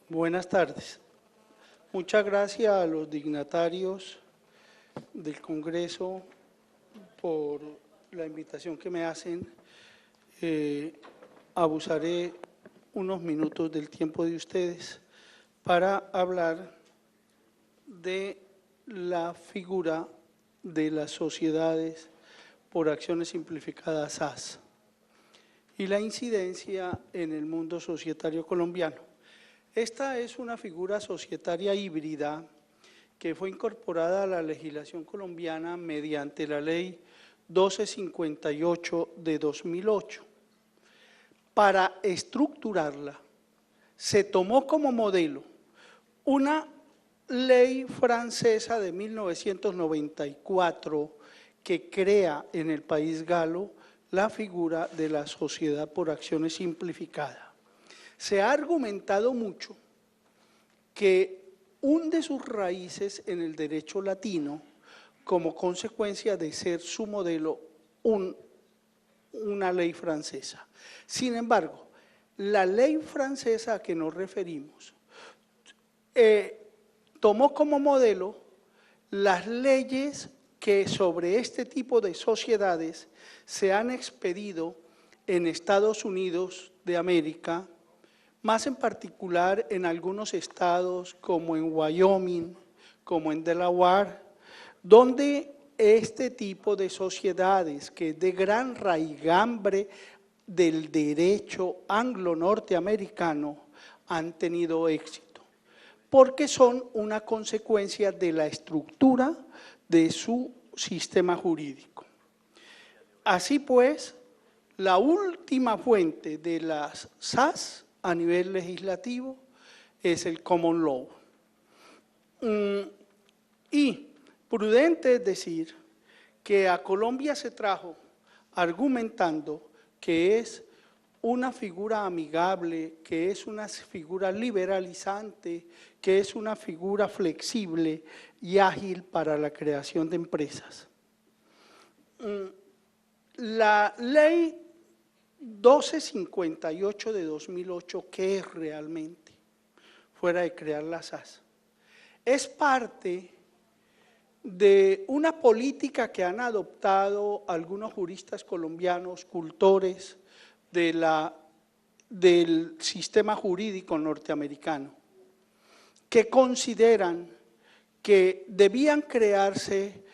Buenas tardes. Muchas gracias a los dignatarios del Congreso por la invitación que me hacen. Abusaré unos minutos del tiempo de ustedes para hablar de la figura de las sociedades por acciones simplificadas SAS y la incidencia en el mundo societario colombiano. Esta es una figura societaria híbrida que fue incorporada a la legislación colombiana mediante la Ley 1258 de 2008. Para estructurarla, se tomó como modelo una ley francesa de 1994 que crea en el país galo la figura de la sociedad por acciones simplificada. Se ha argumentado mucho que hunde sus raíces en el derecho latino como consecuencia de ser su modelo una ley francesa. Sin embargo, la ley francesa a que nos referimos tomó como modelo las leyes que sobre este tipo de sociedades se han expedido en Estados Unidos de América, más en particular en algunos estados como en Wyoming, como en Delaware, donde este tipo de sociedades, que es de gran raigambre del derecho anglo-norteamericano, han tenido éxito, porque son una consecuencia de la estructura de su sistema jurídico. Así pues, la última fuente de las SAS a nivel legislativo es el common law. Y prudente es decir que a Colombia se trajo argumentando que es una figura amigable, que es una figura liberalizante, que es una figura flexible y ágil para la creación de empresas. La ley 1258 de 2008, ¿qué es realmente? Fuera de crear la SAS. Es parte de una política que han adoptado algunos juristas colombianos, cultores del sistema jurídico norteamericano, que consideran que debían crearse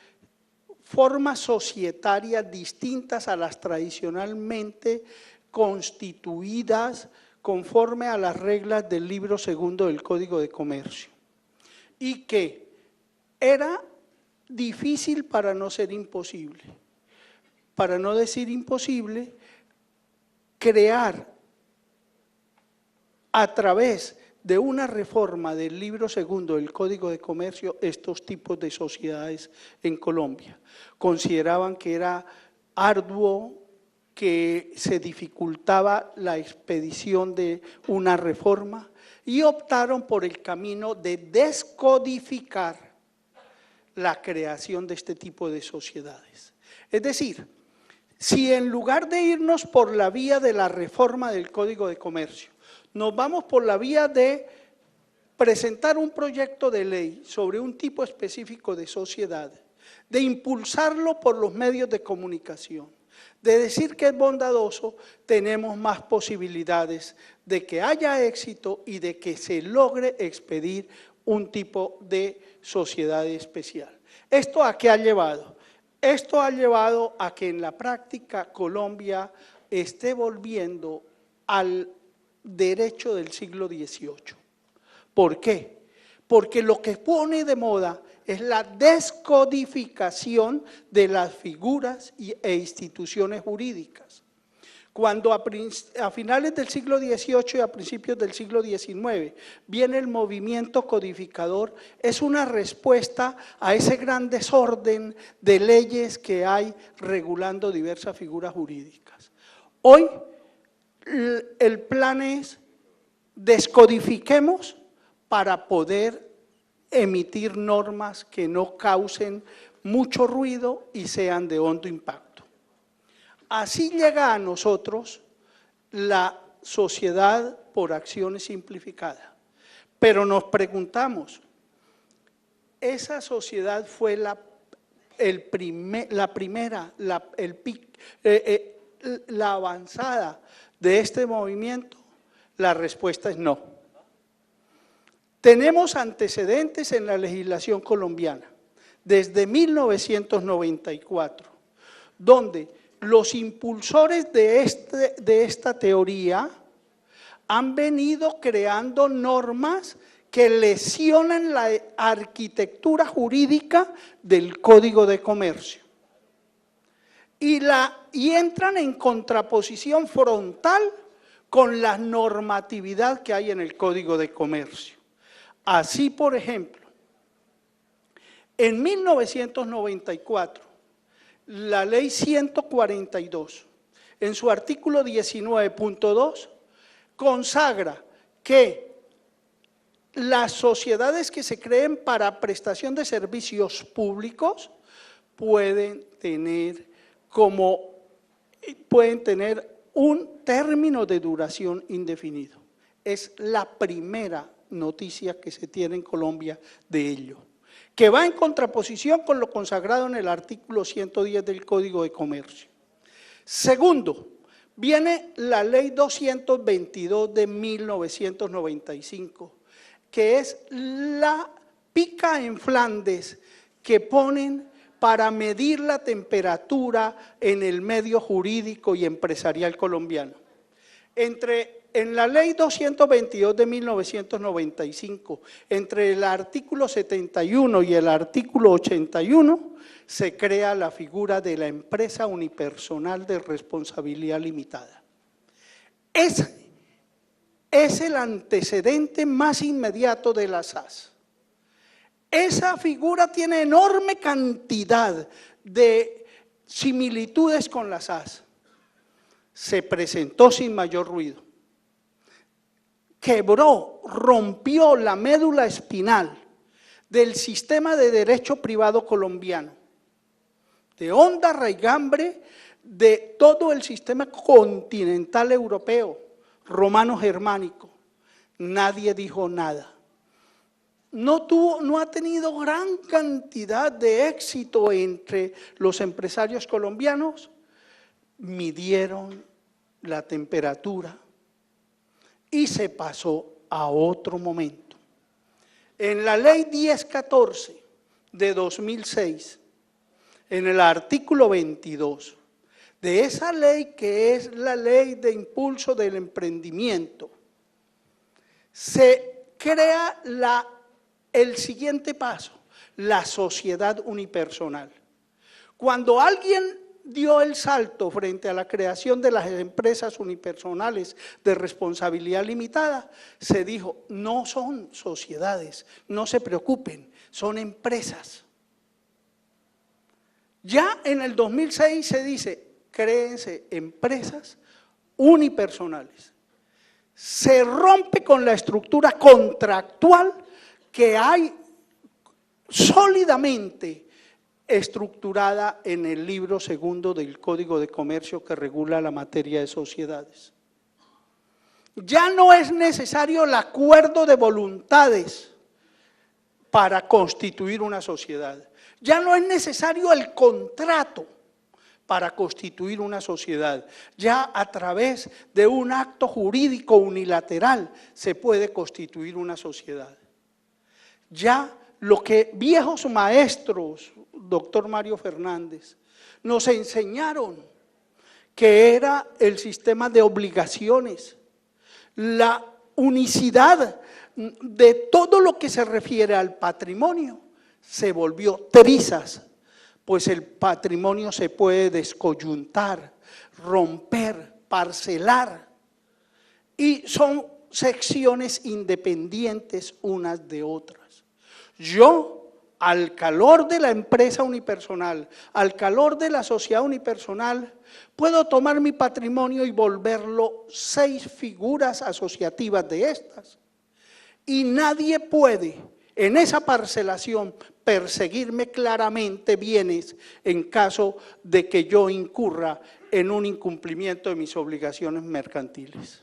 formas societarias distintas a las tradicionalmente constituidas conforme a las reglas del libro segundo del Código de Comercio, y que era difícil para no ser imposible, para no decir imposible, crear a través de una reforma del libro segundo del Código de Comercio estos tipos de sociedades en Colombia. Consideraban que era arduo, que se dificultaba la expedición de una reforma y optaron por el camino de descodificar la creación de este tipo de sociedades. Es decir, si en lugar de irnos por la vía de la reforma del Código de Comercio, nos vamos por la vía de presentar un proyecto de ley sobre un tipo específico de sociedad, de impulsarlo por los medios de comunicación, de decir que es bondadoso, tenemos más posibilidades de que haya éxito y de que se logre expedir un tipo de sociedad especial. ¿Esto a qué ha llevado? Esto ha llevado a que en la práctica Colombia esté volviendo al derecho del siglo XVIII. ¿Por qué? Porque lo que pone de moda es la descodificación de las figuras e instituciones jurídicas. Cuando a finales del siglo XVIII y a principios del siglo XIX viene el movimiento codificador, es una respuesta a ese gran desorden de leyes que hay regulando diversas figuras jurídicas. Hoy el plan es descodifiquemos para poder emitir normas que no causen mucho ruido y sean de hondo impacto. Así llega a nosotros la sociedad por acciones simplificada. Pero nos preguntamos, esa sociedad fue la avanzada de este movimiento. La respuesta es no. Tenemos antecedentes en la legislación colombiana desde 1994, donde los impulsores de esta teoría han venido creando normas que lesionan la arquitectura jurídica del Código de Comercio y entran en contraposición frontal con la normatividad que hay en el Código de Comercio. Así, por ejemplo, en 1994, la Ley 142, en su artículo 19.2, consagra que las sociedades que se creen para prestación de servicios públicos pueden tener un término de duración indefinido. Es la primera noticia que se tiene en Colombia de ello, que va en contraposición con lo consagrado en el artículo 110 del Código de Comercio. Segundo, viene la Ley 222 de 1995, que es la pica en Flandes que ponen para medir la temperatura en el medio jurídico y empresarial colombiano. En la Ley 222 de 1995, entre el artículo 71 y el artículo 81, se crea la figura de la empresa unipersonal de responsabilidad limitada. Es el antecedente más inmediato de la SAS. Esa figura tiene enorme cantidad de similitudes con la SAS. Se presentó sin mayor ruido. Quebró, rompió la médula espinal del sistema de derecho privado colombiano, de honda raigambre de todo el sistema continental europeo, romano-germánico. Nadie dijo nada. No ha tenido gran cantidad de éxito entre los empresarios colombianos. Midieron la temperatura y se pasó a otro momento. En la Ley 1014 de 2006, en el artículo 22, de esa ley que es la Ley de Impulso del Emprendimiento, se crea el siguiente paso, la sociedad unipersonal. Cuando alguien dio el salto frente a la creación de las empresas unipersonales de responsabilidad limitada, se dijo, no son sociedades, no se preocupen, son empresas. Ya en el 2006 se dice, créense empresas unipersonales. Se rompe con la estructura contractual que hay sólidamente estructurada en el libro segundo del Código de Comercio que regula la materia de sociedades. Ya no es necesario el acuerdo de voluntades para constituir una sociedad. Ya no es necesario el contrato para constituir una sociedad. Ya a través de un acto jurídico unilateral se puede constituir una sociedad. Ya lo que viejos maestros, doctor Mario Fernández, nos enseñaron que era el sistema de obligaciones, la unicidad de todo lo que se refiere al patrimonio, se volvió trizas, pues el patrimonio se puede descoyuntar, romper, parcelar, y son secciones independientes unas de otras. Yo, al calor de la empresa unipersonal, al calor de la sociedad unipersonal, puedo tomar mi patrimonio y volverlo 6 figuras asociativas de estas. Y nadie puede, en esa parcelación, perseguirme claramente bienes en caso de que yo incurra en un incumplimiento de mis obligaciones mercantiles.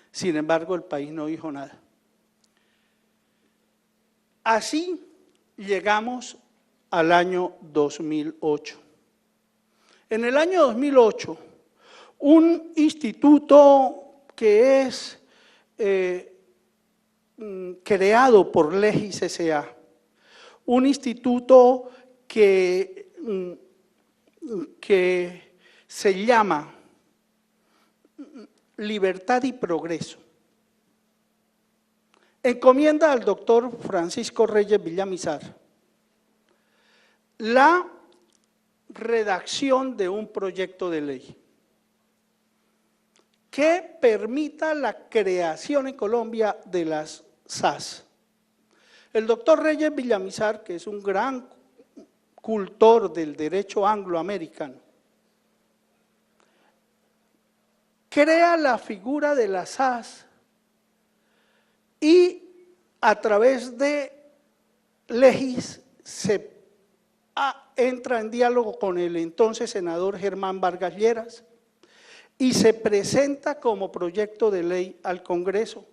Sin embargo, el país no dijo nada. Así llegamos al año 2008. En el año 2008, un instituto que es creado por Legis S.A., un instituto que se llama Libertad y Progreso, encomienda al doctor Francisco Reyes Villamizar la redacción de un proyecto de ley que permita la creación en Colombia de las SAS. El doctor Reyes Villamizar, que es un gran cultor del derecho angloamericano, crea la figura de las SAS y a través de Legis entra en diálogo con el entonces senador Germán Vargas Lleras y se presenta como proyecto de ley al Congreso,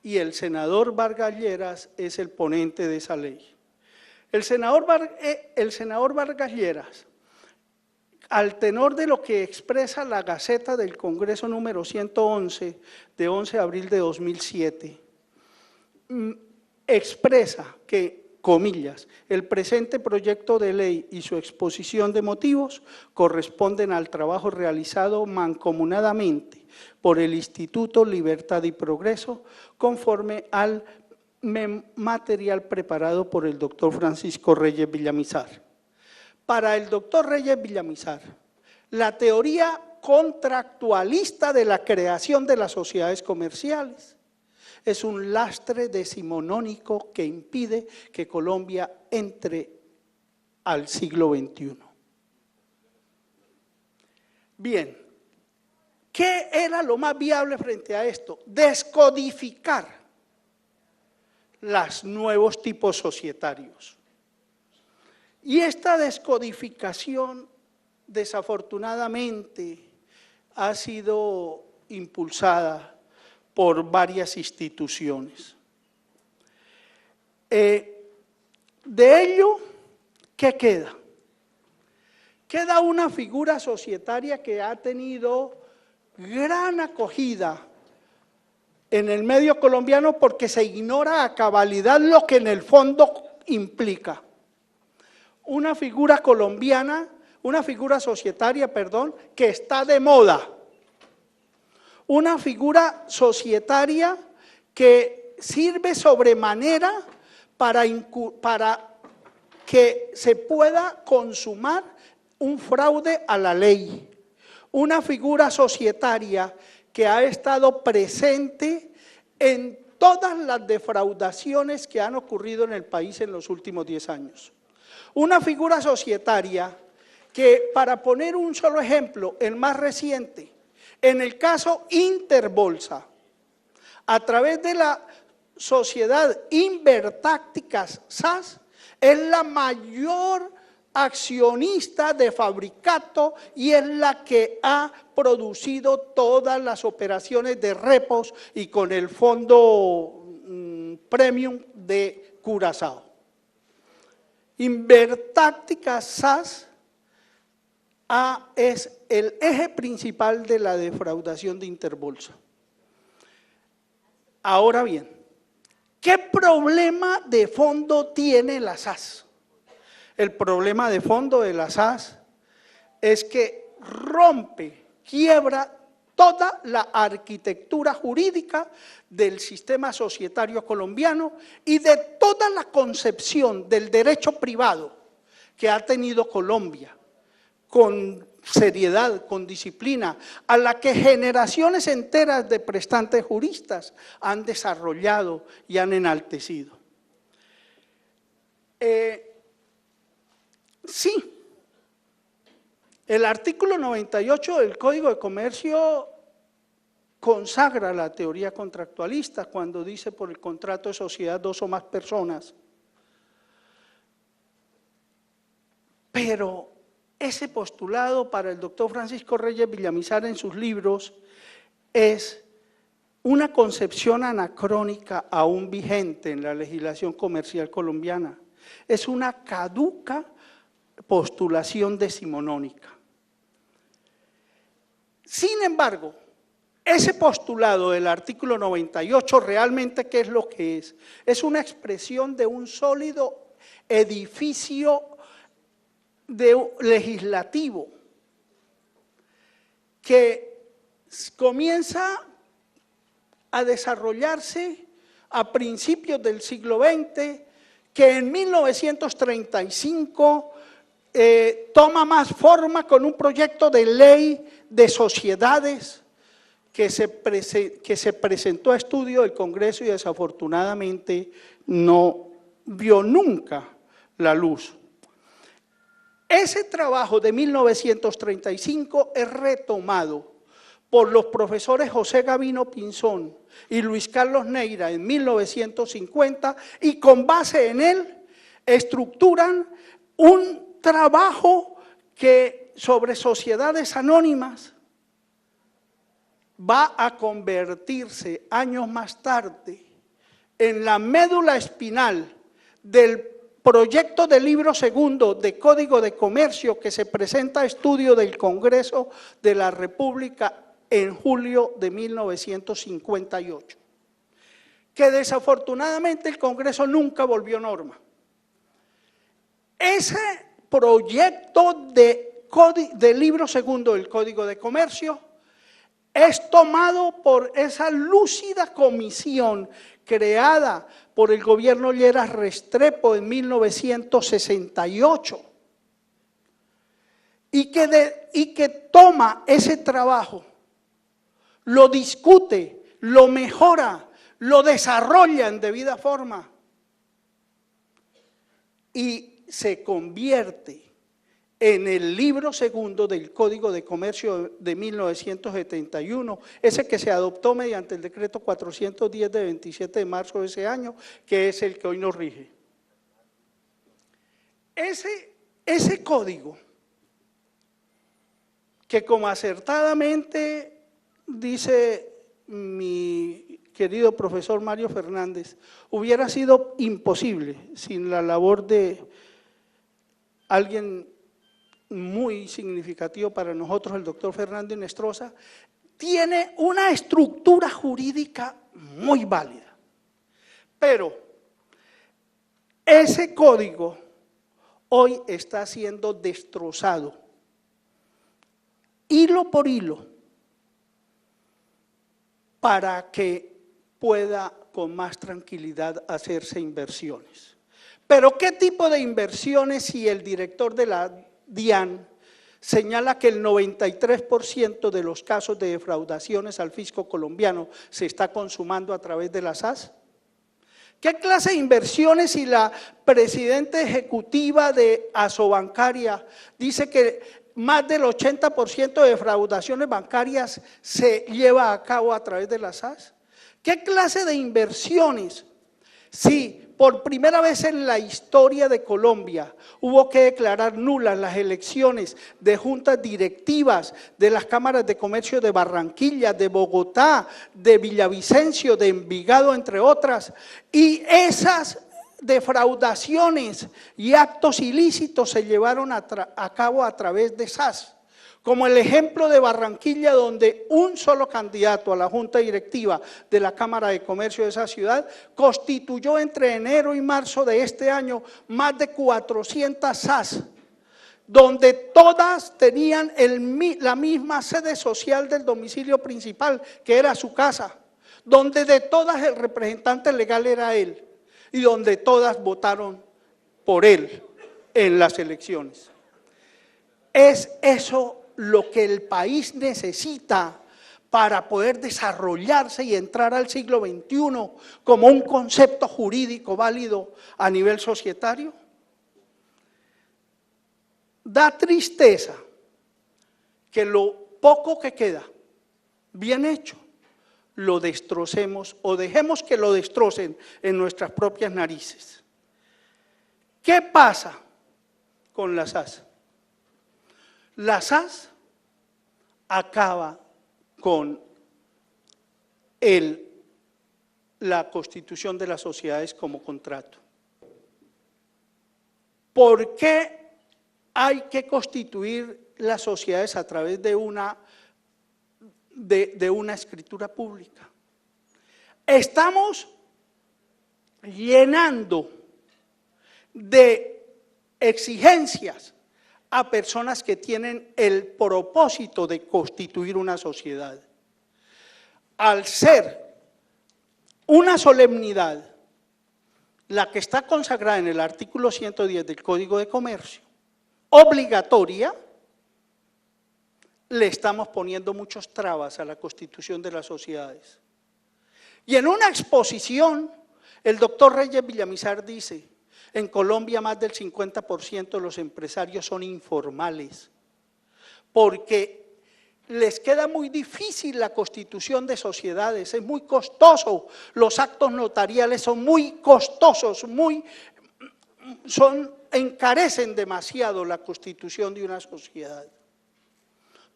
y el senador Vargas Lleras es el ponente de esa ley. El senador Vargas Lleras, al tenor de lo que expresa la Gaceta del Congreso número 111 de 11 de abril de 2007, expresa que, comillas, el presente proyecto de ley y su exposición de motivos corresponden al trabajo realizado mancomunadamente por el Instituto Libertad y Progreso, conforme al material preparado por el doctor Francisco Reyes Villamizar. Para el doctor Reyes Villamizar, la teoría contractualista de la creación de las sociedades comerciales es un lastre decimonónico que impide que Colombia entre al siglo XXI. Bien, ¿qué era lo más viable frente a esto? Descodificar los nuevos tipos societarios. Y esta descodificación, desafortunadamente, ha sido impulsada por varias instituciones. De ello, ¿qué queda? Queda una figura societaria que ha tenido gran acogida en el medio colombiano porque se ignora a cabalidad lo que en el fondo implica. Una figura colombiana, una figura societaria, perdón, que está de moda. Una figura societaria que sirve sobremanera para que se pueda consumar un fraude a la ley. Una figura societaria que ha estado presente en todas las defraudaciones que han ocurrido en el país en los últimos 10 años. Una figura societaria que, para poner un solo ejemplo, el más reciente, en el caso Interbolsa, a través de la sociedad Invertácticas SAS, es la mayor accionista de Fabricato y es la que ha producido todas las operaciones de repos y con el fondo premium de Curazao. Invertácticas SAS es el eje principal de la defraudación de Interbolsa. Ahora bien, ¿qué problema de fondo tiene la SAS? El problema de fondo de la SAS es que rompe, quiebra toda la arquitectura jurídica del sistema societario colombiano y de toda la concepción del derecho privado que ha tenido Colombia, con seriedad, con disciplina, a la que generaciones enteras de prestantes juristas han desarrollado y han enaltecido. Sí, el artículo 98 del Código de Comercio consagra la teoría contractualista cuando dice: por el contrato de sociedad, dos o más personas. Pero ese postulado para el doctor Francisco Reyes Villamizar en sus libros es una concepción anacrónica aún vigente en la legislación comercial colombiana. Es una caduca postulación decimonónica. Sin embargo, ese postulado del artículo 98 realmente, ¿qué es lo que es? Es una expresión de un sólido edificio legislativo que comienza a desarrollarse a principios del siglo XX, que en 1935 toma más forma con un proyecto de ley de sociedades que se presentó a estudio del Congreso y desafortunadamente no vio nunca la luz. Ese trabajo de 1935 es retomado por los profesores José Gavino Pinzón y Luis Carlos Neira en 1950 y con base en él estructuran un trabajo que sobre sociedades anónimas va a convertirse años más tarde en la médula espinal del proyecto de libro segundo de Código de Comercio que se presenta a estudio del Congreso de la República en julio de 1958, que desafortunadamente el Congreso nunca volvió norma. Ese proyecto de libro segundo del Código de Comercio es tomado por esa lúcida comisión creada por el gobierno Lleras Restrepo en 1968 y que toma ese trabajo, lo discute, lo mejora, lo desarrolla en debida forma y se convierte en el libro segundo del Código de Comercio de 1971, ese que se adoptó mediante el decreto 410 de 27 de marzo de ese año, que es el que hoy nos rige. Ese código, que como acertadamente dice mi querido profesor Mario Fernández, hubiera sido imposible sin la labor de alguien muy significativo para nosotros, el doctor Fernando Inestrosa, tiene una estructura jurídica muy válida. Pero ese código hoy está siendo destrozado, hilo por hilo, para que pueda con más tranquilidad hacerse inversiones. Pero ¿qué tipo de inversiones si el director de la DIAN señala que el 93% de los casos de defraudaciones al fisco colombiano se está consumando a través de las SAS? ¿Qué clase de inversiones si la presidenta ejecutiva de Asobancaria dice que más del 80% de defraudaciones bancarias se lleva a cabo a través de las SAS? ¿Qué clase de inversiones si por primera vez en la historia de Colombia hubo que declarar nulas las elecciones de juntas directivas de las cámaras de comercio de Barranquilla, de Bogotá, de Villavicencio, de Envigado, entre otras, y esas defraudaciones y actos ilícitos se llevaron a cabo a través de SAS? Como el ejemplo de Barranquilla, donde un solo candidato a la junta directiva de la Cámara de Comercio de esa ciudad constituyó entre enero y marzo de este año más de 400 SAS, donde todas tenían la misma sede social del domicilio principal, que era su casa, donde de todas el representante legal era él y donde todas votaron por él en las elecciones. Es eso lo que el país necesita para poder desarrollarse y entrar al siglo XXI como un concepto jurídico válido a nivel societario. Da tristeza que lo poco que queda bien hecho lo destrocemos o dejemos que lo destrocen en nuestras propias narices. ¿Qué pasa con la SAS? La SAS acaba con la constitución de las sociedades como contrato. ¿Por qué hay que constituir las sociedades a través de una escritura pública? Estamos llenando de exigencias a personas que tienen el propósito de constituir una sociedad. Al ser una solemnidad, la que está consagrada en el artículo 110 del Código de Comercio, obligatoria, le estamos poniendo muchos trabas a la constitución de las sociedades. Y en una exposición, el doctor Reyes Villamizar dice, en Colombia más del 50% de los empresarios son informales, porque les queda muy difícil la constitución de sociedades, es muy costoso, los actos notariales son muy costosos, encarecen demasiado la constitución de una sociedad.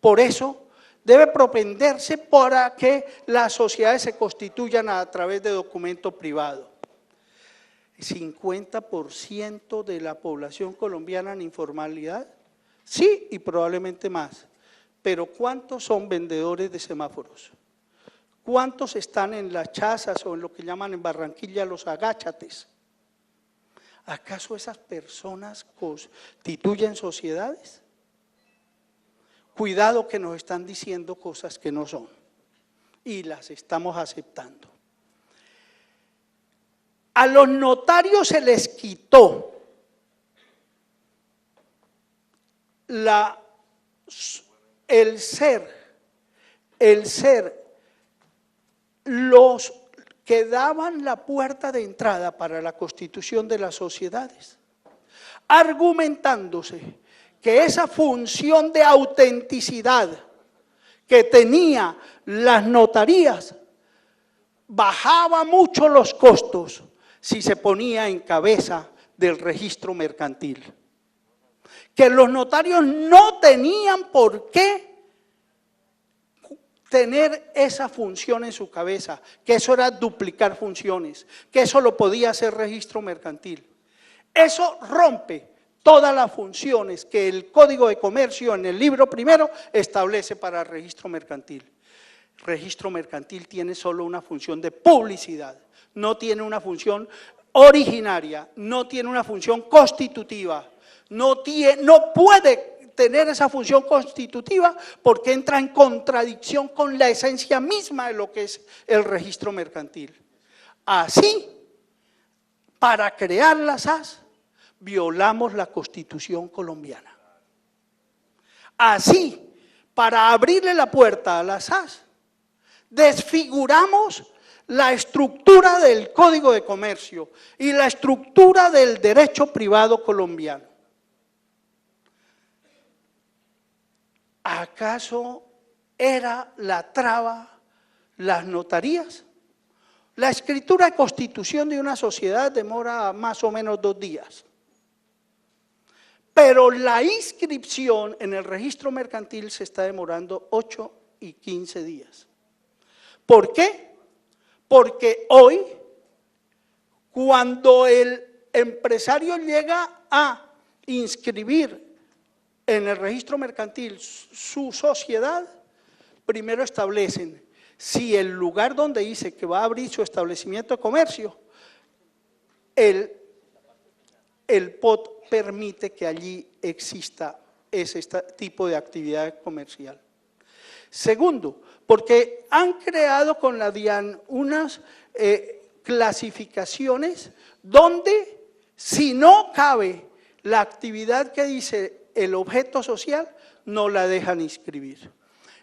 Por eso debe propenderse para que las sociedades se constituyan a través de documento privado. 50% de la población colombiana en informalidad, sí, y probablemente más. Pero ¿cuántos son vendedores de semáforos? ¿Cuántos están en las chazas o en lo que llaman en Barranquilla los agáchates? ¿Acaso esas personas constituyen sociedades? Cuidado que nos están diciendo cosas que no son y las estamos aceptando. A los notarios se les quitó el ser los que daban la puerta de entrada para la constitución de las sociedades, argumentándose que esa función de autenticidad que tenía las notarías bajaba mucho los costos si se ponía en cabeza del registro mercantil. Que los notarios no tenían por qué tener esa función en su cabeza, que eso era duplicar funciones, que eso lo podía hacer registro mercantil. Eso rompe todas las funciones que el Código de Comercio en el libro primero establece para el registro mercantil. Registro mercantil tiene solo una función de publicidad, no tiene una función originaria, no tiene una función constitutiva, no puede tener esa función constitutiva porque entra en contradicción con la esencia misma de lo que es el registro mercantil. Así, para crear la SAS, violamos la Constitución colombiana. Así, para abrirle la puerta a la SAS, desfiguramos la estructura del Código de Comercio y la estructura del derecho privado colombiano. ¿Acaso era la traba las notarías? La escritura de constitución de una sociedad demora más o menos 2 días. Pero la inscripción en el registro mercantil se está demorando 8 y 15 días. ¿Por qué? Porque hoy, cuando el empresario llega a inscribir en el registro mercantil su sociedad, primero establecen si el lugar donde dice que va a abrir su establecimiento de comercio, el POT permite que allí exista ese tipo de actividad comercial. Segundo, porque han creado con la DIAN unas clasificaciones donde si no cabe la actividad que dice el objeto social, no la dejan inscribir.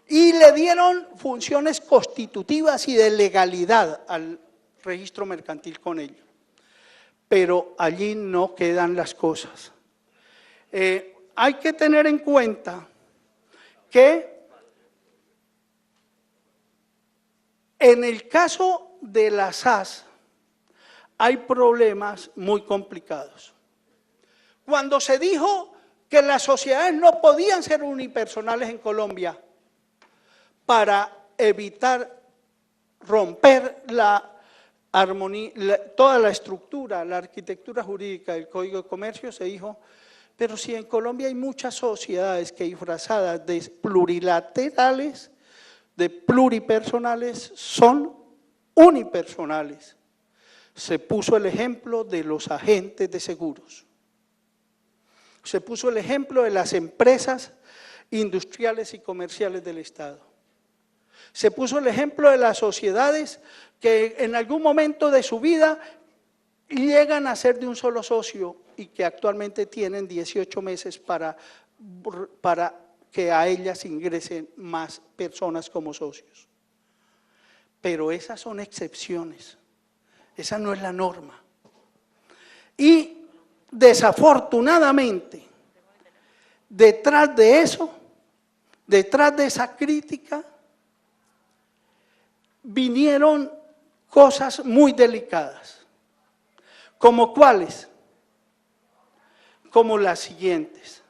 Y le dieron funciones constitutivas y de legalidad al registro mercantil con ello. Pero allí no quedan las cosas. Hay que tener en cuenta que en el caso de la SAS hay problemas muy complicados. Cuando se dijo que las sociedades no podían ser unipersonales en Colombia para evitar romper toda la estructura, la arquitectura jurídica del Código de Comercio, se dijo, pero si en Colombia hay muchas sociedades que disfrazadas de plurilaterales, de pluripersonales, son unipersonales. Se puso el ejemplo de los agentes de seguros. Se puso el ejemplo de las empresas industriales y comerciales del Estado. Se puso el ejemplo de las sociedades que en algún momento de su vida llegan a ser de un solo socio y que actualmente tienen 18 meses para que a ellas ingresen más personas como socios. Pero esas son excepciones, esa no es la norma. Y desafortunadamente, detrás de eso, detrás de esa crítica, vinieron cosas muy delicadas. ¿Como cuáles? Como las siguientes.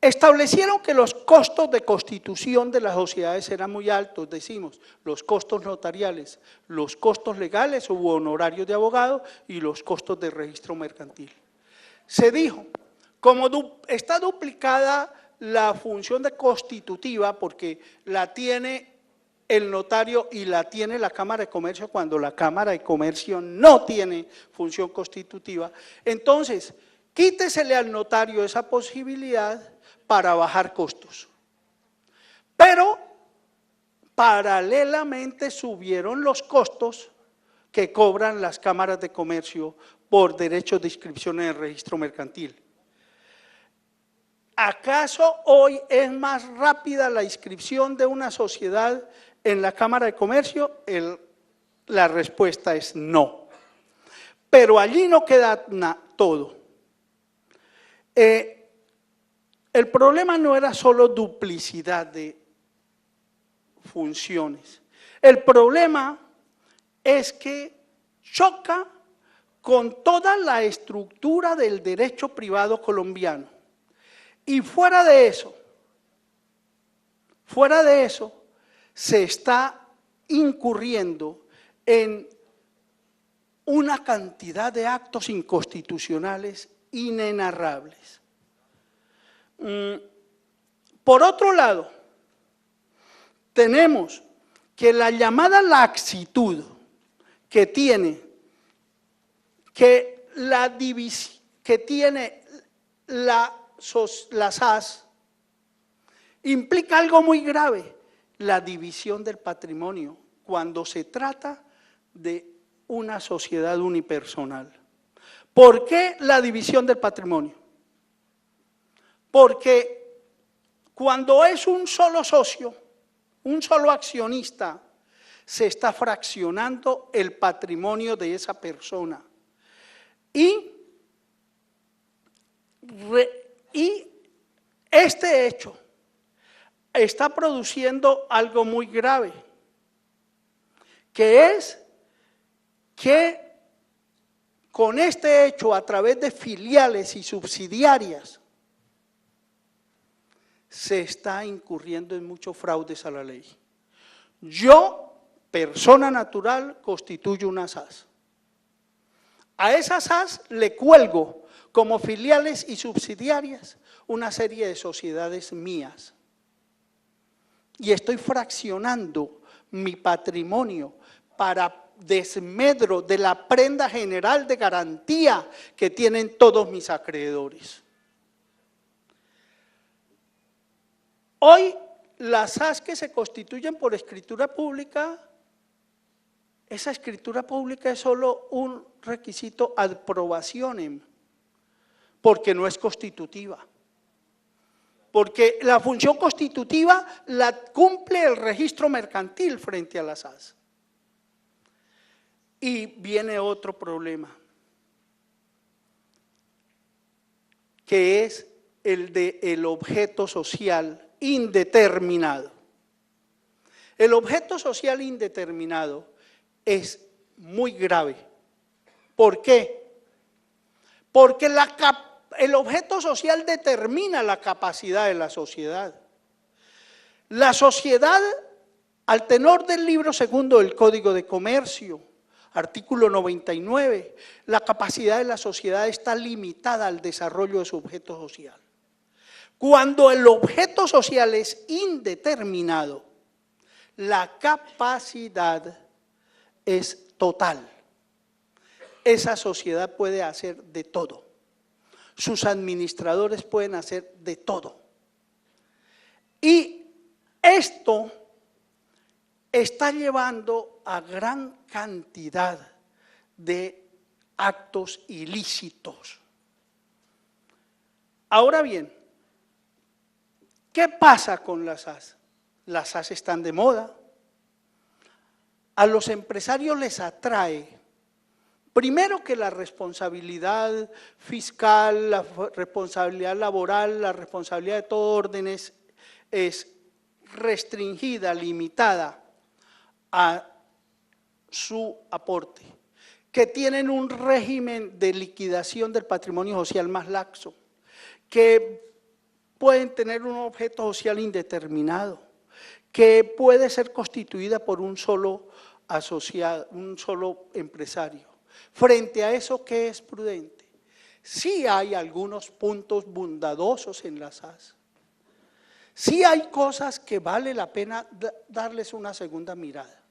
Establecieron que los costos de constitución de las sociedades eran muy altos, decimos, los costos notariales, los costos legales u honorarios de abogado y los costos de registro mercantil. Se dijo, como está duplicada la función de constitutiva, porque la tiene el notario y la tiene la Cámara de Comercio cuando la Cámara de Comercio no tiene función constitutiva, entonces quítesele al notario esa posibilidad para bajar costos. Pero paralelamente subieron los costos que cobran las cámaras de comercio por derechos de inscripción en el registro mercantil. ¿Acaso hoy es más rápida la inscripción de una sociedad en la Cámara de Comercio? La respuesta es no. Pero allí no queda todo. El problema no era solo duplicidad de funciones. El problema es que choca con toda la estructura del derecho privado colombiano. Y fuera de eso, se está incurriendo en una cantidad de actos inconstitucionales inenarrables. Por otro lado, tenemos que la llamada laxitud que tiene la SAS implica algo muy grave, la división del patrimonio, cuando se trata de una sociedad unipersonal. ¿Por qué la división del patrimonio? Porque cuando es un solo socio, un solo accionista, se está fraccionando el patrimonio de esa persona. Y este hecho está produciendo algo muy grave, que es que con este hecho, a través de filiales y subsidiarias, se está incurriendo en muchos fraudes a la ley. Yo, persona natural, constituyo una SAS. A esa SAS le cuelgo como filiales y subsidiarias una serie de sociedades mías. Y estoy fraccionando mi patrimonio para desmedro de la prenda general de garantía que tienen todos mis acreedores. Hoy, las SAS que se constituyen por escritura pública, esa escritura pública es solo un requisito ad probationem, porque no es constitutiva. Porque la función constitutiva la cumple el registro mercantil frente a las SAS. Y viene otro problema, que es el del objeto social indeterminado. El objeto social indeterminado es muy grave. ¿Por qué? Porque el objeto social determina la capacidad de la sociedad. La sociedad, al tenor del libro segundo del Código de Comercio, artículo 99, la capacidad de la sociedad está limitada al desarrollo de su objeto social. Cuando el objeto social es indeterminado, la capacidad es total. Esa sociedad puede hacer de todo. Sus administradores pueden hacer de todo. Y esto está llevando a gran cantidad de actos ilícitos. Ahora bien, ¿qué pasa con las SAS? Las SAS están de moda. A los empresarios les atrae, primero, que la responsabilidad fiscal, la responsabilidad laboral, la responsabilidad de todo orden es restringida, limitada a su aporte, que tienen un régimen de liquidación del patrimonio social más laxo, que pueden tener un objeto social indeterminado, que puede ser constituida por un solo asociado, un solo empresario. Frente a eso, ¿qué es prudente? Sí hay algunos puntos bondadosos en las SAS. Sí hay cosas que vale la pena darles una segunda mirada.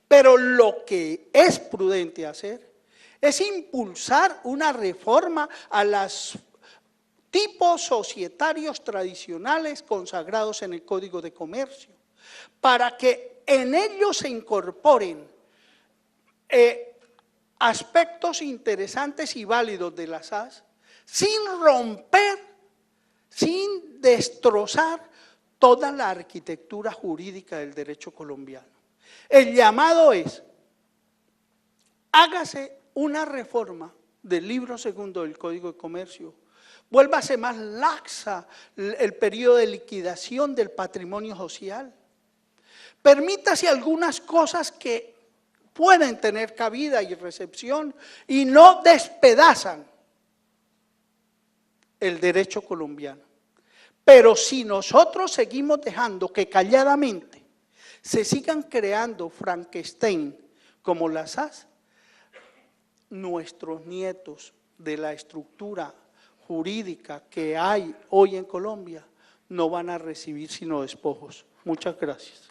Pero lo que es prudente hacer es impulsar una reforma a los tipos societarios tradicionales consagrados en el Código de Comercio, para que en ellos se incorporen aspectos interesantes y válidos de las SAS, sin romper, sin destrozar toda la arquitectura jurídica del derecho colombiano. El llamado es: hágase una reforma del libro segundo del Código de Comercio, vuélvase más laxa el periodo de liquidación del patrimonio social, permítase algunas cosas que pueden tener cabida y recepción y no despedazan el derecho colombiano. Pero si nosotros seguimos dejando que calladamente se sigan creando Frankenstein como las SAS, nuestros nietos de la estructura jurídica que hay hoy en Colombia no van a recibir sino despojos. Muchas gracias.